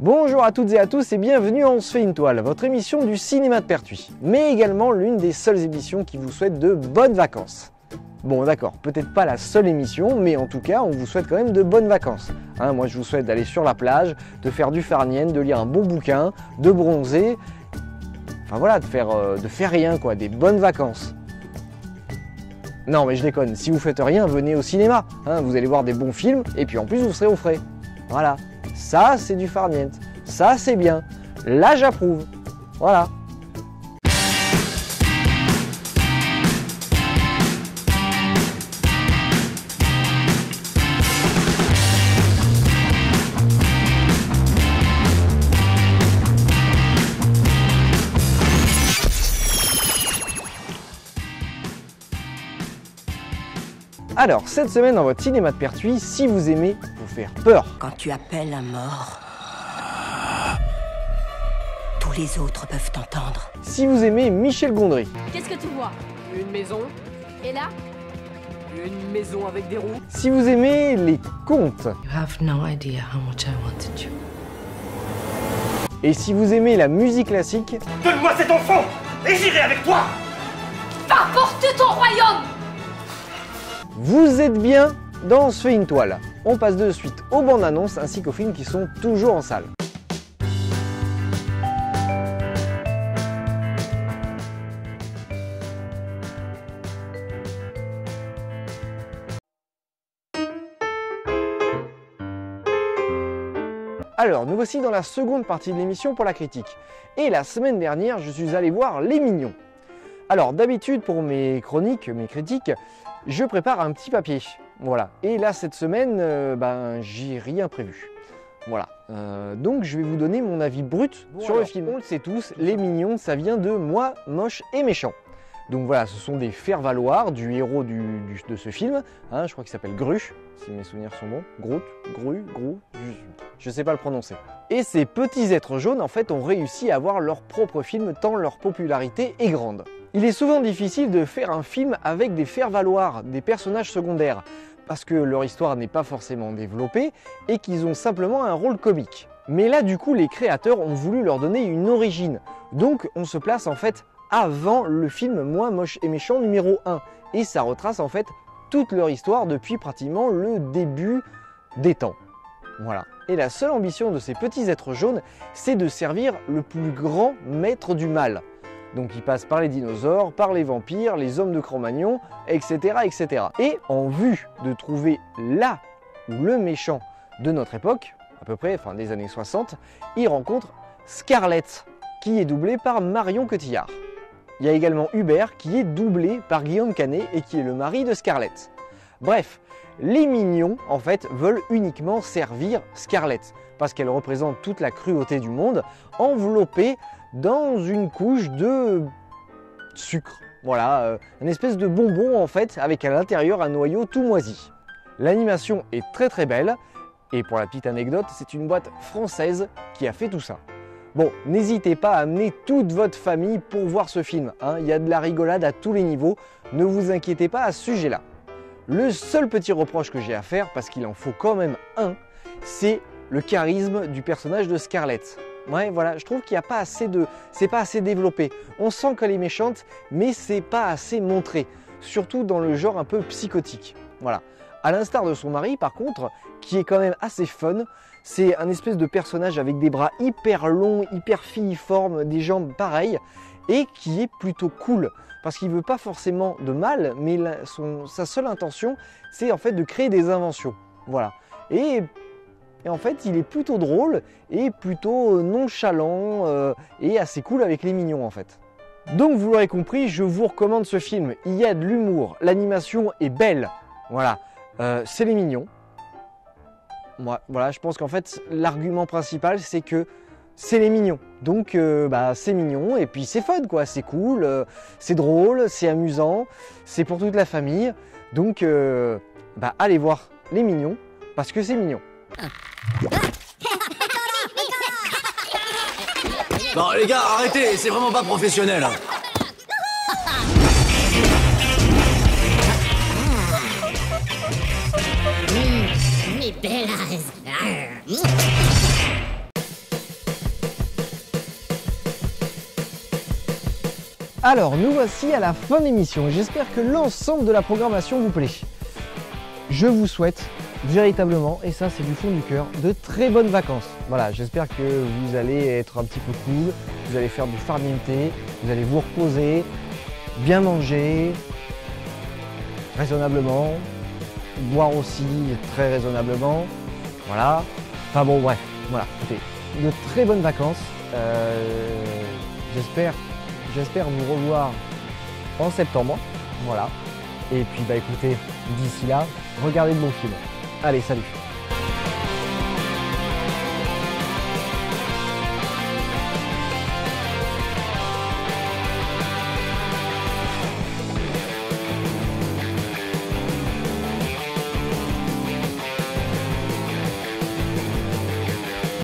Bonjour à toutes et à tous et bienvenue à On se fait une toile, votre émission du cinéma de Pertuis, mais également l'une des seules émissions qui vous souhaite de bonnes vacances. Bon d'accord, peut-être pas la seule émission, mais en tout cas on vous souhaite quand même de bonnes vacances. Moi je vous souhaite d'aller sur la plage, de faire du farniente, de lire un bon bouquin, de bronzer, enfin voilà, de faire rien quoi, des bonnes vacances. Non mais je déconne, si vous faites rien, venez au cinéma, vous allez voir des bons films et puis en plus vous serez au frais. Voilà. Ça, c'est du farniente. Ça, c'est bien. Là, j'approuve. Voilà. Alors, cette semaine dans votre cinéma de Pertuis, si vous aimez vous faire peur. Quand tu appelles un mort, tous les autres peuvent t'entendre. Si vous aimez Michel Gondry. Qu'est-ce que tu vois? Une maison. Et là? Une maison avec des roues. Si vous aimez les contes. You have no idea how much I wanted you. Et si vous aimez la musique classique. Donne-moi cet enfant et j'irai avec toi. Va porter ton royaume! Vous êtes bien dans On se fait une toile. On passe de suite aux bandes annonces ainsi qu'aux films qui sont toujours en salle. Alors, nous voici dans la seconde partie de l'émission pour la critique. Et la semaine dernière, je suis allé voir Les Mignons. Alors, d'habitude, pour mes chroniques, mes critiques, je prépare un petit papier. Voilà. Et là, cette semaine, j'ai rien prévu. Voilà. Donc, je vais vous donner mon avis brut sur le film. On le sait tous, Les Mignons, ça vient de Moi, moche et méchant. Donc voilà, ce sont des faire-valoir du héros de ce film. Je crois qu'il s'appelle Gru, si mes souvenirs sont bons. Groot, Gru, Grou, je ne sais pas le prononcer. Et ces petits êtres jaunes, en fait, ont réussi à avoir leur propre film tant leur popularité est grande. Il est souvent difficile de faire un film avec des faire-valoir, des personnages secondaires, parce que leur histoire n'est pas forcément développée et qu'ils ont simplement un rôle comique. Mais là, du coup, les créateurs ont voulu leur donner une origine. Donc, on se place en fait avant le film Moi, moche et méchant numéro 1. Et ça retrace en fait toute leur histoire depuis pratiquement le début des temps. Voilà. Et la seule ambition de ces petits êtres jaunes, c'est de servir le plus grand maître du mal. Donc ils passent par les dinosaures, par les vampires, les hommes de Cro-Magnon, etc., etc. Et en vue de trouver là le méchant de notre époque, à peu près, des années 60, ils rencontrent Scarlett, qui est doublée par Marion Cotillard. Il y a également Hubert, qui est doublé par Guillaume Canet et qui est le mari de Scarlett. Bref, les Mignons, en fait, veulent uniquement servir Scarlett, parce qu'elle représente toute la cruauté du monde, enveloppée dans une couche de sucre. Voilà, une espèce de bonbon en fait, avec à l'intérieur un noyau tout moisi. L'animation est très très belle, et pour la petite anecdote, c'est une boîte française qui a fait tout ça. Bon, n'hésitez pas à amener toute votre famille pour voir ce film, il y a de la rigolade à tous les niveaux, ne vous inquiétez pas à ce sujet-là. Le seul petit reproche que j'ai à faire, parce qu'il en faut quand même un, c'est le charisme du personnage de Scarlett. Ouais, voilà, je trouve qu'il n'y a pas assez c'est pas assez développé. On sent qu'elle est méchante, mais c'est pas assez montré. Surtout dans le genre un peu psychotique. Voilà. À l'instar de son mari, par contre, qui est quand même assez fun, c'est un espèce de personnage avec des bras hyper longs, hyper filiformes, des jambes pareilles, et qui est plutôt cool. Parce qu'il ne veut pas forcément de mal, mais sa seule intention, c'est en fait de créer des inventions. Voilà. Et en fait, il est plutôt drôle et plutôt nonchalant et assez cool avec les mignons en fait. Donc vous l'aurez compris, je vous recommande ce film. Il y a de l'humour, l'animation est belle. Voilà, c'est les mignons. Voilà, je pense qu'en fait, l'argument principal, c'est que c'est les mignons. Donc c'est mignon et puis c'est fun quoi, c'est cool, c'est drôle, c'est amusant, c'est pour toute la famille. Donc allez voir les mignons parce que c'est mignon. Non les gars, arrêtez, c'est vraiment pas professionnel. Mes belles. Alors, nous voici à la fin de l'émission et j'espère que l'ensemble de la programmation vous plaît. Je vous souhaite véritablement, et ça c'est du fond du cœur, de très bonnes vacances. Voilà, j'espère que vous allez être un petit peu cool, vous allez faire du farniente, vous allez vous reposer, bien manger, raisonnablement, boire aussi très raisonnablement, voilà. Enfin bon, bref, voilà, écoutez, de très bonnes vacances. J'espère vous revoir en septembre, voilà. Et puis bah écoutez, d'ici là, regardez de bons films. Allez, salut!